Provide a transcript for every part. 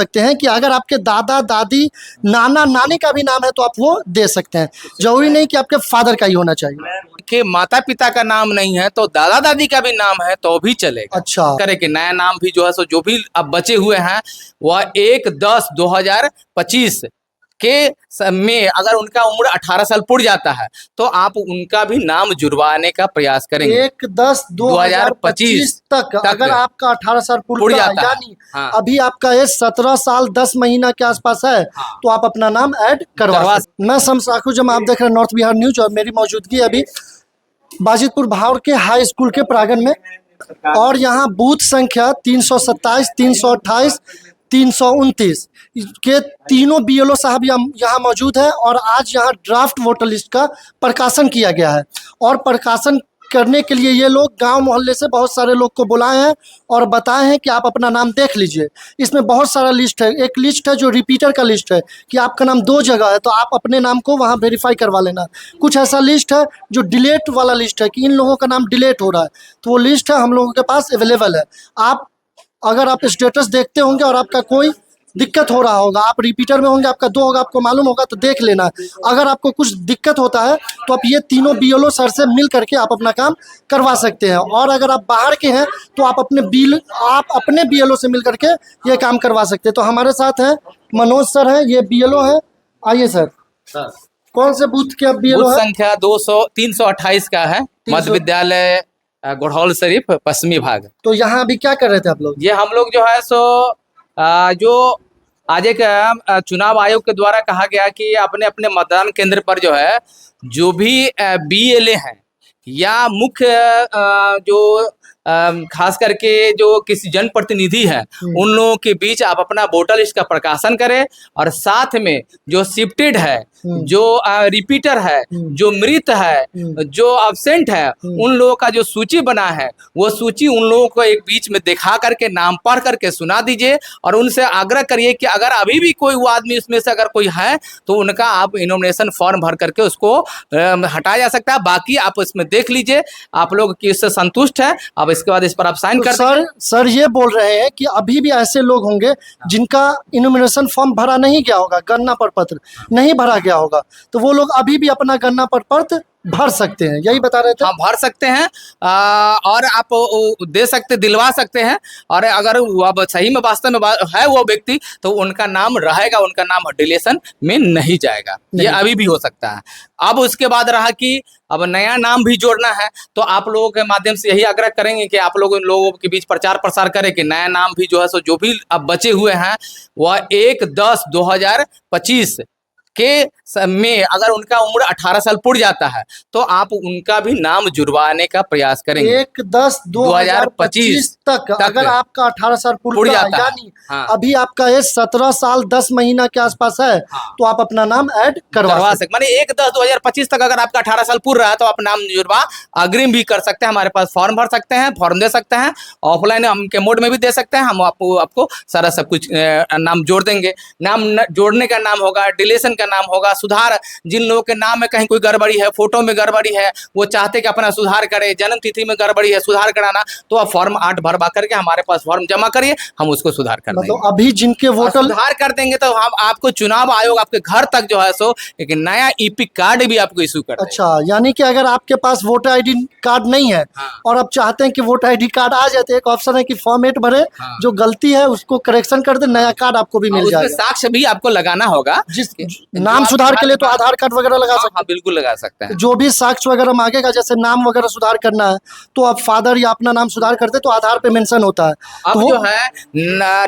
सकते हैं कि अगर आपके दादा दादी नाना नानी का भी नाम है तो आप वो दे सकते हैं, जरूरी नहीं कि आपके फादर का ही होना चाहिए। के माता पिता का नाम नहीं है तो दादा दादी का भी नाम है तो भी चलेगा। अच्छा। करे कि नया नाम भी जो है सो जो भी अब बचे हुए हैं वह 1/10/2025 के में अगर उनका उम्र 18 साल पुर जाता है तो आप उनका भी नाम जुड़वाने का प्रयास करेंगे। 1/10/2025 तक अगर आपका 18 साल पुर पूरा जाता है। यानी हाँ। अभी आपका एज 17 साल 10 महीना के आसपास है तो आप अपना नाम ऐड करवा सकते हैं। मैं शम्स आखू जमा, आप देख रहे हैं नॉर्थ बिहार न्यूज और मेरी मौजूदगी अभी बाजितपुर भावर के हाई स्कूल के प्रांगण में, और यहाँ बूथ संख्या 327, 328, 329 के तीनों बीएलओ साहब यहाँ मौजूद है और आज यहाँ ड्राफ्ट वोटर लिस्ट का प्रकाशन किया गया है। और प्रकाशन करने के लिए ये लोग गांव मोहल्ले से बहुत सारे लोग को बुलाए हैं और बताए हैं कि आप अपना नाम देख लीजिए। इसमें बहुत सारा लिस्ट है, एक लिस्ट है जो रिपीटर का लिस्ट है कि आपका नाम 2 जगह है तो आप अपने नाम को वहाँ वेरीफाई करवा लेना। कुछ ऐसा लिस्ट है जो डिलीट वाला लिस्ट है कि इन लोगों का नाम डिलीट हो रहा है, तो वो लिस्ट है हम लोगों के पास अवेलेबल है। आप अगर आप स्टेटस देखते होंगे और आपका कोई दिक्कत हो रहा होगा, आप रिपीटर में होंगे, आपका 2 होगा, आपको मालूम होगा तो देख लेना। अगर आपको कुछ दिक्कत होता है तो आप ये तीनों बीएलओ सर से मिल करके आप अपना काम करवा सकते हैं। और अगर आप बाहर के हैं तो आप अपने बीएलओ से मिल करके ये काम करवा सकते हैं। तो हमारे साथ हैं मनोज सर हैं, ये बीएलओ है। आइए सर, कौन से बूथ के आप बीएलओ है? संख्या 328 का है, मध्य विद्यालय गुड़हौल शरीफ पश्चिमी भाग। तो यहाँ अभी क्या कर रहे थे आप लोग? ये हम लोग जो है सो जो आज एक चुनाव आयोग के द्वारा कहा गया कि अपने अपने मतदान केंद्र पर जो है जो भी बीएलए हैं या मुख्य जो खास करके जो किसी जनप्रतिनिधि है उन लोगों के बीच आप अपना वोटर लिस्ट का प्रकाशन करें और साथ में जो शिफ्टेड है, जो रिपीटर है, जो मृत है, जो अब्सेंट है, उन लोगों का जो सूची बना है वो सूची उन लोगों को एक बीच में दिखा करके नाम पढ़ करके सुना दीजिए और उनसे आग्रह करिए कि अगर अभी भी कोई वो आदमी उसमें से अगर कोई है तो उनका आप नॉमिनेशन फॉर्म भर करके उसको हटाया जा सकता है। बाकी आप इसमें देख लीजिए, आप लोग इससे संतुष्ट है, अब इसके बाद इस पर आप साइन कर सर ये बोल रहे हैं कि अभी भी ऐसे लोग होंगे जिनका इनोमिनेशन फॉर्म भरा नहीं गया होगा, गणना प्रपत्र नहीं भरा गया होगा, तो वो लोग अभी भी अपना गणना प्रपत्र भर सकते हैं, यही बता रहे थे? हाँ, भर सकते हैं और आप दे सकते, दिलवा सकते हैं। और अगर वो सही में वास्तव में है वो व्यक्ति तो उनका नाम रहेगा, उनका नाम डिलीशन में नहीं जाएगा। ये अभी भी हो सकता है। अब उसके बाद रहा कि अब नया नाम भी जोड़ना है तो आप लोगों के माध्यम से यही आग्रह करेंगे कि आप लोग इन लोगों के बीच प्रचार प्रसार करें कि नया नाम भी जो है सो जो भी अब बचे हुए हैं वह 1/10/2025 के में अगर उनका उम्र 18 साल पुर जाता है तो आप उनका भी नाम जुड़वाने का प्रयास करेंगे। 1/10/2025 तक अगर आपका 18 साल पुर जाता है यानी अभी आपका एज 17 साल 10 महीना के आसपास है तो आप अपना नाम ऐड करवा सकते। माने 1/10/2025 तक अगर आपका 18 साल पुर रहा है तो आप नाम जुड़वा अग्रिम भी कर सकते हैं। हमारे पास फॉर्म भर सकते हैं, फॉर्म दे सकते हैं, ऑफलाइन हम के मोड में भी दे सकते हैं। हम आपको सारा सब कुछ नाम जोड़ देंगे। नाम जोड़ने का नाम होगा, डिलीशन का नाम होगा, सुधार जिन लोगों के नाम में कहीं कोई गड़बड़ी है, फोटो में गड़बड़ी है, वो चाहते कि अपना सुधार करें, जन्म तिथि में गड़बड़ी है, सुधार कराना, तो आप फॉर्म 8 भरवा करके हमारे पास फॉर्म जमा करिए, हम उसको सुधार कर देंगे। मतलब अभी जिनके वोटर सुधार कर देंगे तो हम आपको चुनाव आयोग आपके घर तक जो है सो एक नया ईपिक कार्ड भी आपको इशू कर देगा। अच्छा, यानी कि अगर आपके पास वोटर आईडी कार्ड नहीं है और आप चाहते हैं कि वोटर आईडी कार्ड आ जाए तो एक ऑप्शन है कि फॉर्मेट भरे, जो गलती है उसको करेक्शन कर दे, नया कार्ड आपको भी मिल जाएगा। साक्ष्य भी आपको लगाना होगा, जिस नाम सुधार के लिए तो आधार कार्ड वगैरह लगा सकते हैं। बिल्कुल लगा सकते हैं। जो भी साक्ष्य वगैरह मांगेगा, जैसे नाम वगैरह सुधार करना है तो आप फादर या अपना नाम सुधार करते तो आधार पे मेंशन होता है। अब जो है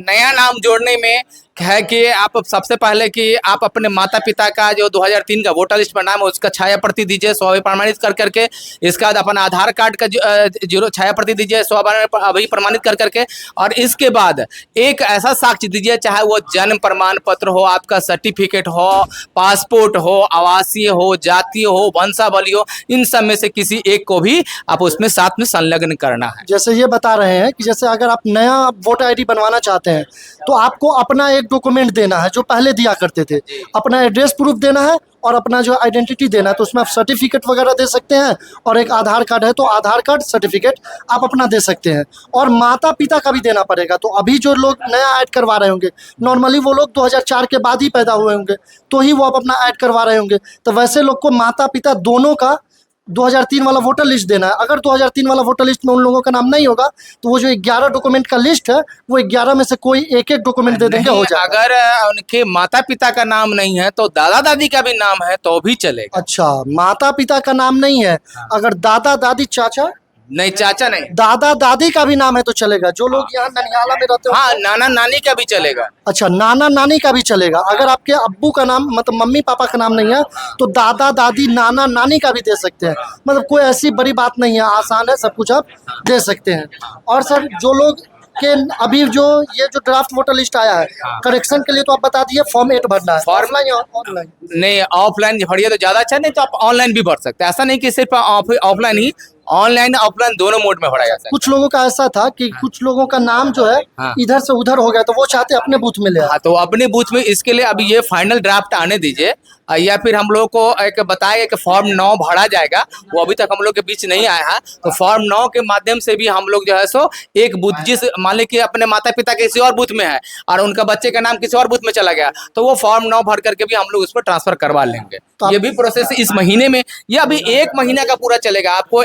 नया नाम जोड़ने में है कि आप सबसे पहले कि आप अपने माता पिता का जो 2003 का वोटर लिस्ट पर नाम है उसका छाया प्रति दीजिए, स्वाभाविक प्रमाणित कर करके। इसके बाद अपना आधार कार्ड का जीरो छाया प्रति दीजिए, स्वाभाविक प्रमाणित कर करके। और इसके बाद एक ऐसा साक्ष्य दीजिए, चाहे वो जन्म प्रमाण पत्र हो, आपका सर्टिफिकेट हो, पासपोर्ट हो, आवासीय हो, जातीय हो, वंशावली हो, इन सब में से किसी एक को भी आप उसमें साथ में संलग्न करना है। जैसे ये बता रहे हैं कि जैसे अगर आप नया वोटर आईडी बनवाना चाहते हैं तो आपको अपना एक डॉक्यूमेंट देना है जो पहले दिया करते थे। अपना एड्रेस प्रूफ देना है और अपना जो आइडेंटिटी देना है। तो उसमें आप सर्टिफिकेट वगैरह दे सकते हैं और एक आधार कार्ड है तो आधार कार्ड सर्टिफिकेट आप अपना दे सकते हैं। और माता पिता का भी देना पड़ेगा। तो अभी जो लोग नया ऐड करवा रहे होंगे, नॉर्मली वो लोग 2004 के बाद ही पैदा हुए होंगे तो ही वो आप अपना ऐड करवा रहे होंगे। तो वैसे लोग को माता पिता दोनों का 2003 वाला वोटर लिस्ट देना है। अगर 2003 वाला वोटर लिस्ट में उन लोगों का नाम नहीं होगा तो वो जो 11 डॉक्यूमेंट का लिस्ट है वो 11 में से कोई एक एक डॉक्यूमेंट दे देंगे, हो जाएगा। अगर उनके माता पिता का नाम नहीं है तो दादा दादी का भी नाम है तो भी चलेगा। अच्छा, माता पिता का नाम नहीं है, अगर दादा दादी चाचा नहीं, चाचा नहीं, दादा दादी का भी नाम है तो चलेगा। जो लोग यहाँ ननियाला में रहते हो, हाँ, नाना नानी का भी चलेगा। अच्छा, नाना नानी का भी चलेगा। अगर आपके अब्बू का नाम मतलब मम्मी पापा का नाम नहीं है तो दादा दादी नाना नानी का भी दे सकते हैं। मतलब कोई ऐसी बड़ी बात नहीं है, आसान है, सब कुछ आप दे सकते हैं। और सर जो लोग के अभी जो ये जो ड्राफ्ट वोटर लिस्ट आया है करेक्शन के लिए तो आप बता दिए फॉर्म 8 भरना है, फॉर्म ऑफलाइन या ऑनलाइन? नहीं, ऑफलाइन भरिए तो ज्यादा अच्छा, नहीं तो आप ऑनलाइन भी भर सकते हैं। ऐसा नहीं कि सिर्फ ऑफलाइन ही, ऑनलाइन ऑफलाइन दोनों मोड में भरा जा सकता है। कुछ लोगों का ऐसा था कि कुछ लोगों का नाम जो है हाँ। इधर से उधर हो गया तो वो चाहते अपने बूथ में ले आए। हाँ, तो अपने बूथ में इसके लिए अभी ये फाइनल ड्राफ्ट आने दीजिए, या फिर हम लोग को एक बताया कि फॉर्म 9 भरा जाएगा, वो अभी तक हम लोग के बीच नहीं आया है। तो फॉर्म 9 के माध्यम से भी हम लोग जो है सो एक बूथ, जिस मान ली कि अपने माता पिता किसी और बूथ में है और उनका बच्चे का नाम किसी और बूथ में चला गया तो वो फॉर्म 9 भर करके भी हम लोग उस पर ट्रांसफर करवा लेंगे। तो ये भी प्रोसेस इस महीने में, ये अभी 1 महीना का पूरा चलेगा। आपको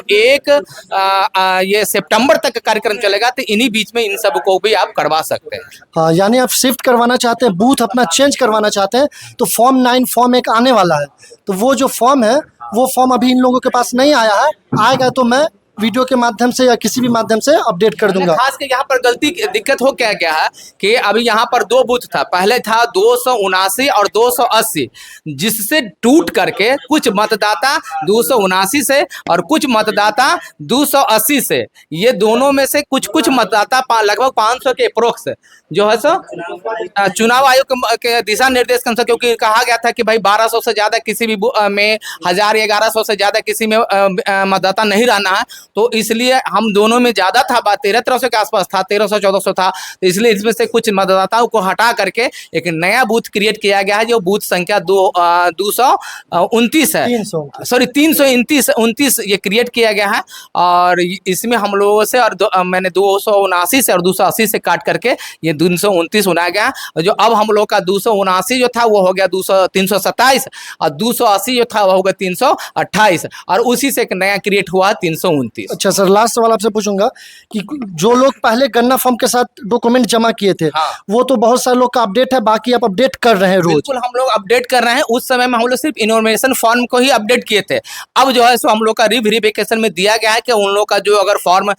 ये सितंबर तक कार्यक्रम चलेगा, तो इन्हीं बीच में इन सब को भी आप करवा सकते हैं। हाँ, यानी आप शिफ्ट करवाना चाहते हैं, बूथ अपना चेंज करवाना चाहते हैं तो फॉर्म 9 फॉर्म 1 आने वाला है। तो वो जो फॉर्म है वो फॉर्म अभी इन लोगों के पास नहीं आया है, आएगा तो मैं वीडियो के माध्यम से या किसी भी माध्यम से अपडेट कर दूंगा। खास के यहाँ पर दिक्कत हो क्या क्या है कि अभी यहाँ पर 2 बूथ था, पहले था 279 और 280, जिससे टूट करके कुछ मतदाता 279 से और कुछ मतदाता 280 से, ये दोनों में से कुछ मतदाता लगभग 500 के अप्रोक्स जो है सो चुनाव आयोग के दिशा निर्देश के अनुसार, क्योंकि कहा गया था कि भाई 1200 से ज्यादा किसी भी में 1000 या 1100 से ज्यादा किसी में मतदाता नहीं रहना है, तो इसलिए हम दोनों में ज्यादा था, 1300 के आसपास था, 1300-1400 था। तो इसलिए इसमें से कुछ मतदाताओं को हटा करके एक नया बूथ क्रिएट किया गया है जो बूथ संख्या 229 है, सॉरी 329 ये क्रिएट किया गया है। और इसमें हम लोगों से और मैंने 279 से और 280 से काट करके ये 229 बनाया गया। जो अब हम लोग का 279 जो था वो हो गया 327 और 280 जो था वो हो गया 328 और उसी से एक नया क्रिएट हुआ 329। अच्छा सर, लास्ट सवाल आपसे पूछूंगा कि जो लोग पहले गन्ना फॉर्म के साथ डॉक्यूमेंट जमा किए थे, हाँ। वो तो बहुत सारे लोग का अपडेट है, बाकी आप अपडेट कर रहे हैं रोज? बिल्कुल, हम लोग अपडेट कर रहे हैं। उस समय में हम लोग सिर्फ इन्फॉर्मेशन फॉर्म को ही अपडेट किए थे। अब जो है सो हम लोग का रिवेरिफिकेशन में दिया गया है कि उन लोग का जो अगर फॉर्म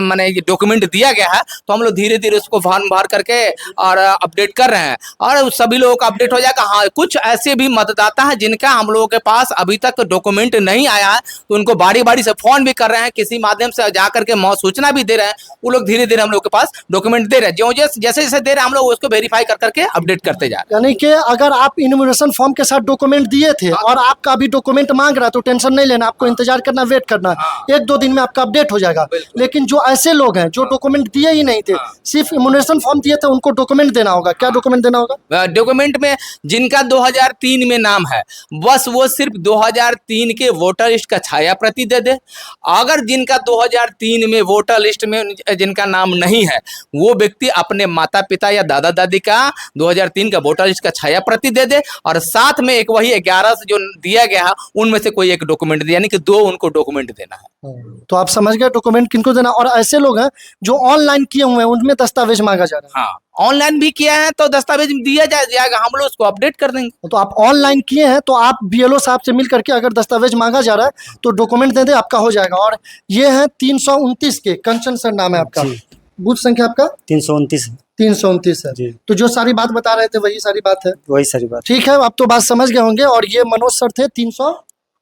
माने डॉक्यूमेंट दिया गया है तो हम लोग धीरे धीरे उसको फॉर्म भर करके और अपडेट कर रहे हैं और सभी लोगों का अपडेट हो जाएगा। हाँ, कुछ ऐसे भी मतदाता हैं जिनका हम लोगों के पास अभी तक डॉक्यूमेंट नहीं आया है, तो उनको बारी बारी से फोन भी कर रहे हैं, किसी माध्यम से जाकर के सूचना भी दे रहे हैं। वो लोग धीरे धीरे हम लोग के पास डॉक्यूमेंट दे रहे हैं, जैसे जैसे दे रहे हैं हम लोग उसको वेरीफाई कर करके अपडेट करते जा रहे हैं। यानी कि अगर आप इन्यूमरेशन फॉर्म के साथ डॉक्यूमेंट दिए थे और आपका अभी डॉक्यूमेंट मांग रहा है तो टेंशन नहीं लेना, आपको इंतजार करना, वेट करना, 1-2 दिन में आपका अपडेट हो जाएगा। लेकिन जो ऐसे लोग हैं जो डॉक्यूमेंट दिए ही नहीं थे, सिर्फ इन्यूमरेशन फॉर्म दिए थे, उनको डॉक्यूमेंट देना होगा। क्या डॉक्यूमेंट देना होगा? डॉक्यूमेंट में जिनका 2003 में नाम है बस वो सिर्फ 2003 के वोटर लिस्ट का छाया प्रति दे दे। अगर जिनका 2003 में वोटर लिस्ट में जिनका नाम नहीं है वो व्यक्ति अपने माता पिता या दादा दादी का 2003 का वोटर लिस्ट का छाया प्रति दे दे और साथ में एक वही 11 से जो दिया गया है उनमें से कोई एक डॉक्यूमेंट दे, यानी कि 2 उनको डॉक्यूमेंट देना है। तो आप समझ गए डॉक्यूमेंट किनको देना। और ऐसे लोग हैं जो ऑनलाइन किए हुए हैं उनमें दस्तावेज मांगा जा रहा है। हाँ, ऑनलाइन भी किया है तो दस्तावेज दिया जाएगा, हम लोग उसको अपडेट कर देंगे। तो आप ऑनलाइन किए हैं तो आप BLO साहब से मिल करके अगर दस्तावेज मांगा जा रहा है तो डॉक्यूमेंट दे दे, आपका हो जाएगा। और ये है 329 के, कंचन सर नाम है आपका, बूथ संख्या आपका 329 है जी। तो जो सारी बात बता रहे थे वही सारी बात है, वही सारी बात। ठीक है। अब तो बात समझ गए होंगे। और ये मनोज सर थे 300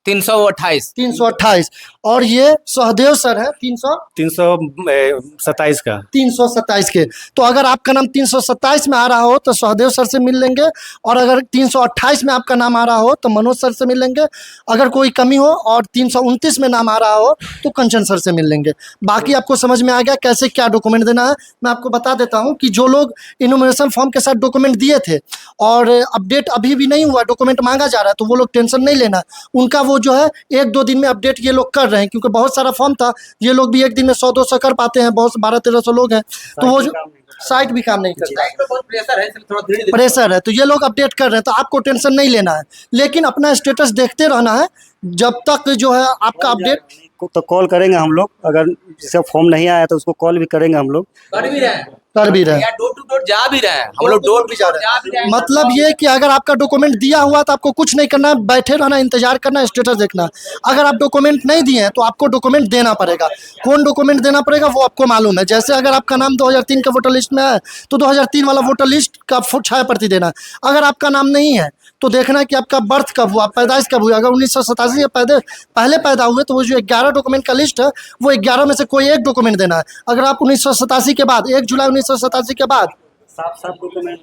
328। 328। और ये सहदेव सर है 327 का। 327 के। तो अगर आपका नाम 327 में आ रहा हो तो सहदेव सर से मिल लेंगे, और अगर 328 में आपका नाम आ रहा हो तो मनोज सर से मिल लेंगे। अगर कोई कमी हो और 329 में नाम आ रहा हो तो कंचन सर से मिल लेंगे। बाकी आपको समझ में आ गया कैसे क्या डॉक्यूमेंट देना है। मैं आपको बता देता हूँ कि जो लोग इन्यूमरेशन फॉर्म के साथ डॉक्यूमेंट दिए थे और अपडेट अभी भी नहीं हुआ, डॉक्यूमेंट मांगा जा रहा है, तो वो लोग टेंशन नहीं लेना। उनका वो जो है 1-2 दिन में अपडेट ये लोग कर रहे हैं, क्योंकि बहुत सारा फॉर्म था। ये लोग भी एक दिन में 100-200 कर पाते हैं, बहुत 1200-1300 लोग हैं, तो वो जो साइट भी काम नहीं करता है, प्रेशर है, इसलिए थोड़ा धीरे प्रेशर है, तो ये लोग अपडेट कर रहे हैं। तो आपको टेंशन नहीं लेना है, लेकिन अपना स्टेटस देखते रहना है जब तक जो है आपका अपडेट। तो कॉल करेंगे हम लोग, अगर जिसका फॉर्म नहीं आया तो उसको कॉल भी करेंगे हम लोग। कर भी रहे हैं, कर भी रहे हैं, या डोर टू डोर जा भी रहे हैं, हम लोग डोर भी जा रहे हैं। मतलब ये कि अगर आपका डॉक्यूमेंट दिया हुआ तो आपको कुछ नहीं करना है, बैठे रहना, इंतजार करना, स्टेटस देखना। अगर आप डॉक्यूमेंट नहीं दिए हैं तो आपको डॉक्यूमेंट देना पड़ेगा। कौन डॉक्यूमेंट देना पड़ेगा वो आपको मालूम है। जैसे अगर आपका नाम 2003 के वोटर लिस्ट में है तो 2003 वाला वोटर लिस्ट का छाया प्रति देना। अगर आपका नाम नहीं है तो देखना है कि आपका बर्थ कब हुआ, पैदाइश कब हुई। अगर 1987 से पहले पैदा हुए तो वो जो 11 डॉक्यूमेंट का लिस्ट है वो 11 में से कोई एक डॉक्यूमेंट देना है। अगर आप 1987 के बाद 1 जुलाई 1987 के बाद साफ डॉक्यूमेंट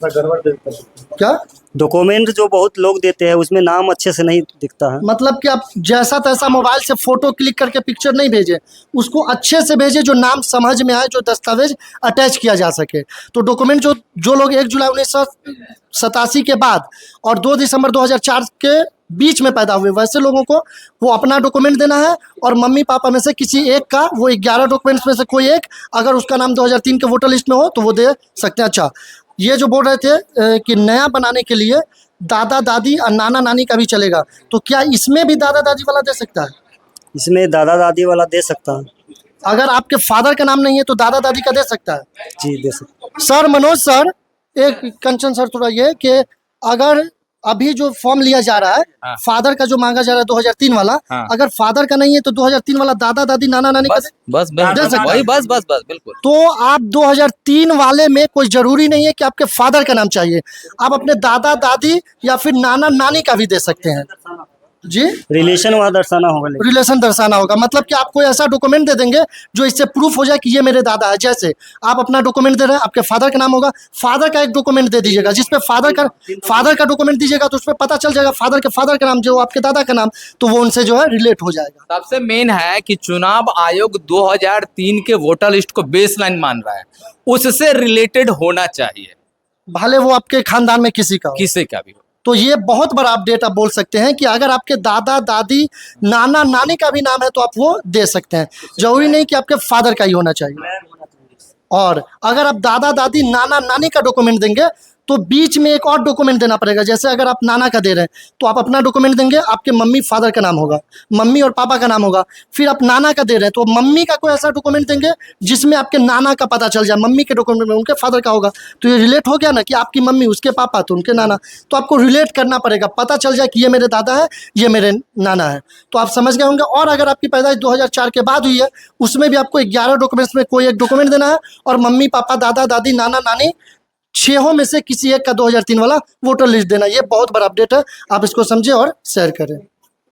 गड़बड़ देते हैं। क्या डॉक्यूमेंट जो बहुत लोग देते हैं उसमें नाम अच्छे से नहीं दिखता है। मतलब कि आप जैसा तैसा मोबाइल से फोटो क्लिक करके पिक्चर नहीं भेजे, उसको अच्छे से भेजे जो नाम समझ में आए, जो दस्तावेज अटैच किया जा सके। तो डॉक्यूमेंट जो लोग 1 जुलाई 1987 के बाद और 2 दिसंबर 2004 के बीच में पैदा हुए, वैसे लोगों को वो अपना डॉक्यूमेंट देना है, और मम्मी पापा में से किसी एक का, वो 11 डॉक्यूमेंट्स में से कोई एक, अगर उसका नाम 2003 के वोटर लिस्ट में हो तो वो दे सकते हैं। अच्छा, ये जो बोल रहे थे कि नया बनाने के लिए दादा दादी और नाना नानी का भी चलेगा, तो क्या इसमें भी दादा दादी वाला दे सकता है? इसमें दादा दादी वाला दे सकता है। अगर आपके फादर का नाम नहीं है तो दादा दादी का दे सकता है। जी दे सकता। सर मनोज सर, एक कंचन सर थोड़ा ये कि अगर अभी जो फॉर्म लिया जा रहा है, हाँ। फादर का जो मांगा जा रहा है 2003 वाला, हाँ। अगर फादर का नहीं है तो 2003 वाला दादा दादी नाना नानी का बस बस दे सकता है। वही बस बिल्कुल। तो आप 2003 वाले में कोई जरूरी नहीं है कि आपके फादर का नाम चाहिए, आप अपने दादा दादी या फिर नाना नानी का भी दे सकते हैं। जी, रिलेशन वहाँ दर्शाना होगा। रिलेशन दर्शाना होगा, मतलब कि आप कोई ऐसा डॉक्यूमेंट दे देंगे जो इससे प्रूफ हो जाए कि ये मेरे दादा है। जैसे आप अपना डॉक्यूमेंट दे रहे हैं, आपके फादर का नाम होगा, फादर का एक डॉक्यूमेंट दे दीजिएगा जिसपे फादर का डॉक्यूमेंट दीजिएगा, तो उसपे पता चल जाएगा फादर का नाम जो आपके दादा का नाम, तो वो उनसे जो है रिलेट हो जाएगा। सबसे मेन है कि चुनाव आयोग 2003 के वोटर लिस्ट को बेसलाइन मान रहा है, उससे रिलेटेड होना चाहिए, भले वो आपके खानदान में किसी का हो। किसी का भी हो। तो ये बहुत बड़ा अपडेट आप बोल सकते हैं कि अगर आपके दादा दादी नाना नानी का भी नाम है तो आप वो दे सकते हैं, जरूरी नहीं कि आपके फादर का ही होना चाहिए। और अगर आप दादा दादी नाना नानी का डॉक्यूमेंट देंगे तो बीच में एक और डॉक्यूमेंट देना पड़ेगा। जैसे अगर आप नाना का दे रहे हैं तो आप अपना डॉक्यूमेंट देंगे, आपके मम्मी फादर का नाम होगा, मम्मी और पापा का नाम होगा। फिर आप नाना का दे रहे हैं तो मम्मी का कोई ऐसा डॉक्यूमेंट देंगे जिसमें आपके नाना का पता चल जाए, मम्मी के डॉक्यूमेंट में उनके फादर का होगा, तो ये रिलेट हो गया ना कि आपकी मम्मी उसके पापा तो उनके नाना। तो आपको रिलेट करना पड़ेगा, पता चल जाए कि ये मेरे दादा है, ये मेरे नाना है, तो आप समझ गए होंगे। और अगर आपकी पैदाइश 2004 के बाद हुई है उसमें भी आपको 11 डॉक्यूमेंट्स में कोई एक डॉक्यूमेंट देना है, और मम्मी पापा दादा दादी नाना नानी 6 में से किसी एक का 2003 वाला वोटर लिस्ट देना। ये बहुत बड़ा अपडेट है, आप इसको समझें और शेयर करें।